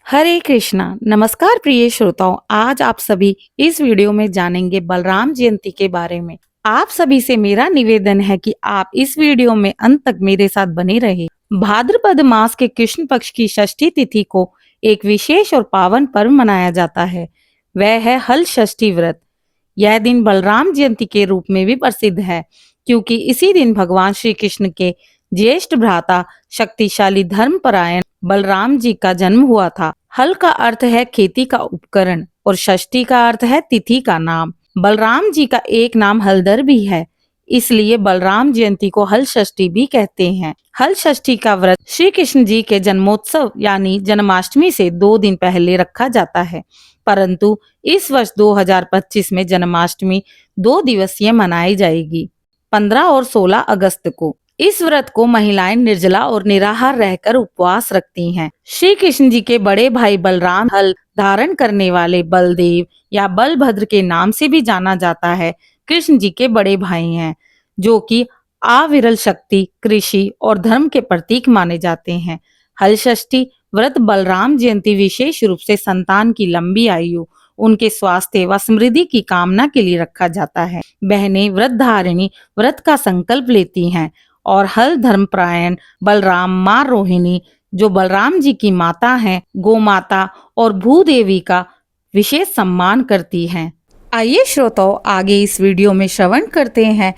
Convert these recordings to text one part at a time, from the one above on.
हरे कृष्णा। नमस्कार प्रिय श्रोताओं, आज आप सभी इस वीडियो में जानेंगे बलराम जयंती के बारे में। आप सभी से मेरा निवेदन है कि आप इस वीडियो में अंत तक मेरे साथ बने रहे। भाद्रपद मास के कृष्ण पक्ष की षष्ठी तिथि को एक विशेष और पावन पर्व मनाया जाता है, वह है हल षष्ठी व्रत। यह दिन बलराम जयंती के रूप में भी प्रसिद्ध है, क्योंकि इसी दिन भगवान श्री कृष्ण के ज्येष्ठ भ्राता शक्तिशाली धर्मपरायण बलराम जी का जन्म हुआ था। हल का अर्थ है खेती का उपकरण और षष्ठी का अर्थ है तिथि का नाम। बलराम जी का एक नाम हलधर भी है, इसलिए बलराम जयंती को हल षष्ठी भी कहते हैं। हल षष्ठी का व्रत श्री कृष्ण जी के जन्मोत्सव यानी जन्माष्टमी से 2 दिन पहले रखा जाता है, परंतु इस वर्ष 2025 में जन्माष्टमी 2 दिवसीय मनाई जाएगी, 15 और 16 अगस्त को। इस व्रत को महिलाएं निर्जला और निराहार रहकर उपवास रखती हैं। श्री कृष्ण जी के बड़े भाई बलराम हल धारण करने वाले बलदेव या बलभद्र के नाम से भी जाना जाता है, कृष्ण जी के बड़े भाई हैं, जो कि अविरल शक्ति, कृषि और धर्म के प्रतीक माने जाते हैं। हल षष्ठी व्रत बलराम जयंती विशेष रूप से संतान की लंबी आयु, उनके स्वास्थ्य व समृद्धि की कामना के लिए रखा जाता है। बहनें व्रत धारिणी व्रत का संकल्प लेती हैं और हल धर्मपरायण बलराम मां रोहिणी, जो बलराम जी की माता हैं, गोमाता और भूदेवी का विशेष सम्मान करती हैं। आइए श्रोताओं, आगे इस वीडियो में श्रवण करते हैं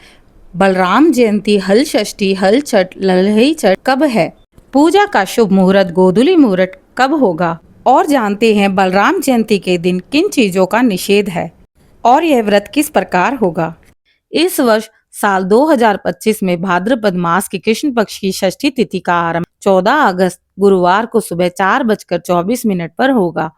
बलराम जयंती, हल षष्ठी, हल छठ, लल्लई छठ कब है, पूजा का शुभ मुहूर्त गोधूली मुहूर्त कब होगा, और जानते हैं बलराम जयंती के दिन किन चीजों का निषेध है और यह व्रत किस प्रकार होगा। इस वर्ष साल 2025 में भाद्रपद मास के कृष्ण पक्ष की षष्ठी तिथि का आरंभ 14 अगस्त गुरुवार को सुबह 4:24 पर होगा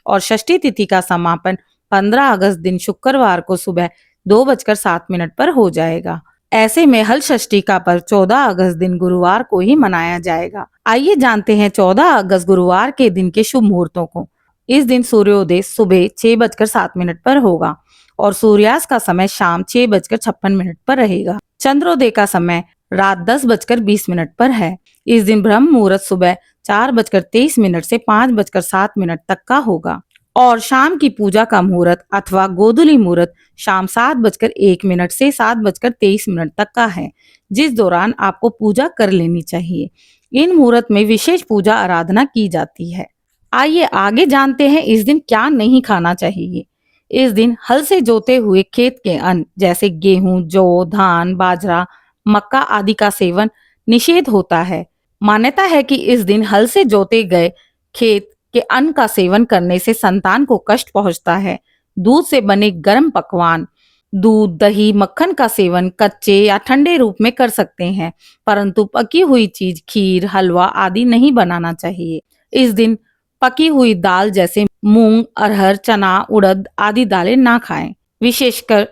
और षष्ठी तिथि का समापन 15 अगस्त दिन शुक्रवार को सुबह 2:07 पर हो जाएगा। ऐसे में हल षष्ठी का पर्व 14 अगस्त दिन गुरुवार को ही मनाया जाएगा। आइए जानते हैं 14 अगस्त गुरुवार के दिन के शुभ मुहूर्तों को। इस दिन सूर्योदय सुबह 6:07 पर होगा और सूर्यास्त का समय शाम 6:56 पर रहेगा। चंद्रोदय का समय रात 10:20 पर है। इस दिन ब्रह्म मुहूर्त सुबह 4:23 से 5:07 तक का होगा और शाम की पूजा का मुहूर्त अथवा गोधूली मुहूर्त शाम 7:01 से 7:23 तक का है, जिस दौरान आपको पूजा कर लेनी चाहिए। इन मुहूर्त में विशेष पूजा आराधना की जाती है। आइए आगे जानते हैं इस दिन क्या नहीं खाना चाहिए। इस दिन हल से जोते हुए खेत के अन्न जैसे गेहूं, जौ, धान, बाजरा, मक्का आदि का सेवन निषेध होता है। मान्यता है कि इस दिन हल से जोते गए खेत के अन्न का सेवन करने से संतान को कष्ट पहुंचता है। दूध से बने गर्म पकवान, दूध, दही, मक्खन का सेवन कच्चे या ठंडे रूप में कर सकते हैं, परंतु पकी हुई चीज खीर, हलवा आदि नहीं बनाना चाहिए। इस दिन पकी हुई दाल जैसे मूंग, अरहर, चना, उड़द आदि दालें ना खाएं। विशेषकर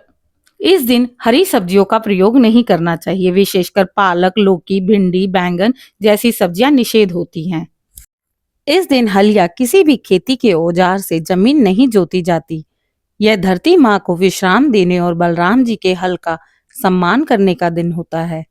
इस दिन हरी सब्जियों का प्रयोग नहीं करना चाहिए, विशेषकर पालक, लौकी, भिंडी, बैंगन जैसी सब्जियां निषेध होती हैं। इस दिन हल या किसी भी खेती के औजार से जमीन नहीं जोती जाती। यह धरती माँ को विश्राम देने और बलराम जी के हल का सम्मान करने का दिन होता है।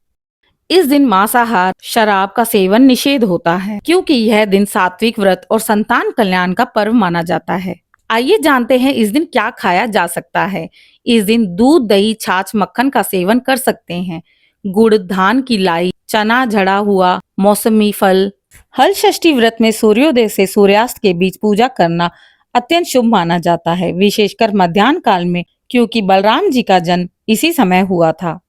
इस दिन मांसाहार, शराब का सेवन निषेध होता है, क्योंकि यह दिन सात्विक व्रत और संतान कल्याण का पर्व माना जाता है। आइए जानते हैं इस दिन क्या खाया जा सकता है। इस दिन दूध, दही, छाछ, मक्खन का सेवन कर सकते हैं। गुड़, धान की लाई, चना, झड़ा हुआ मौसमी फल। हल षष्ठी व्रत में सूर्योदय से सूर्यास्त के बीच पूजा करना अत्यंत शुभ माना जाता है, विशेषकर मध्याह्न काल में, क्योंकि बलराम जी का जन्म इसी समय हुआ था।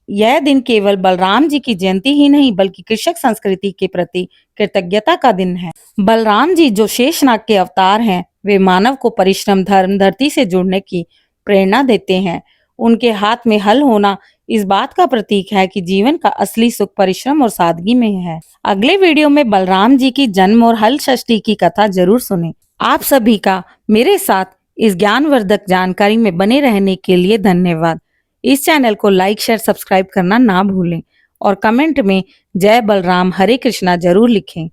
यह दिन केवल बलराम जी की जयंती ही नहीं बल्कि कृषक संस्कृति के प्रति कृतज्ञता का दिन है। बलराम जी जो शेषनाग के अवतार हैं, वे मानव को परिश्रम, धर्म, धरती से जुड़ने की प्रेरणा देते हैं। उनके हाथ में हल होना इस बात का प्रतीक है कि जीवन का असली सुख परिश्रम और सादगी में है। अगले वीडियो में बलराम जी की जन्म और हल षष्ठी की कथा जरूर सुनें। आप सभी का मेरे साथ इस ज्ञानवर्धक जानकारी में बने रहने के लिए धन्यवाद। इस चैनल को लाइक, शेयर, सब्सक्राइब करना ना भूलें और कमेंट में जय बलराम, हरे कृष्णा जरूर लिखें।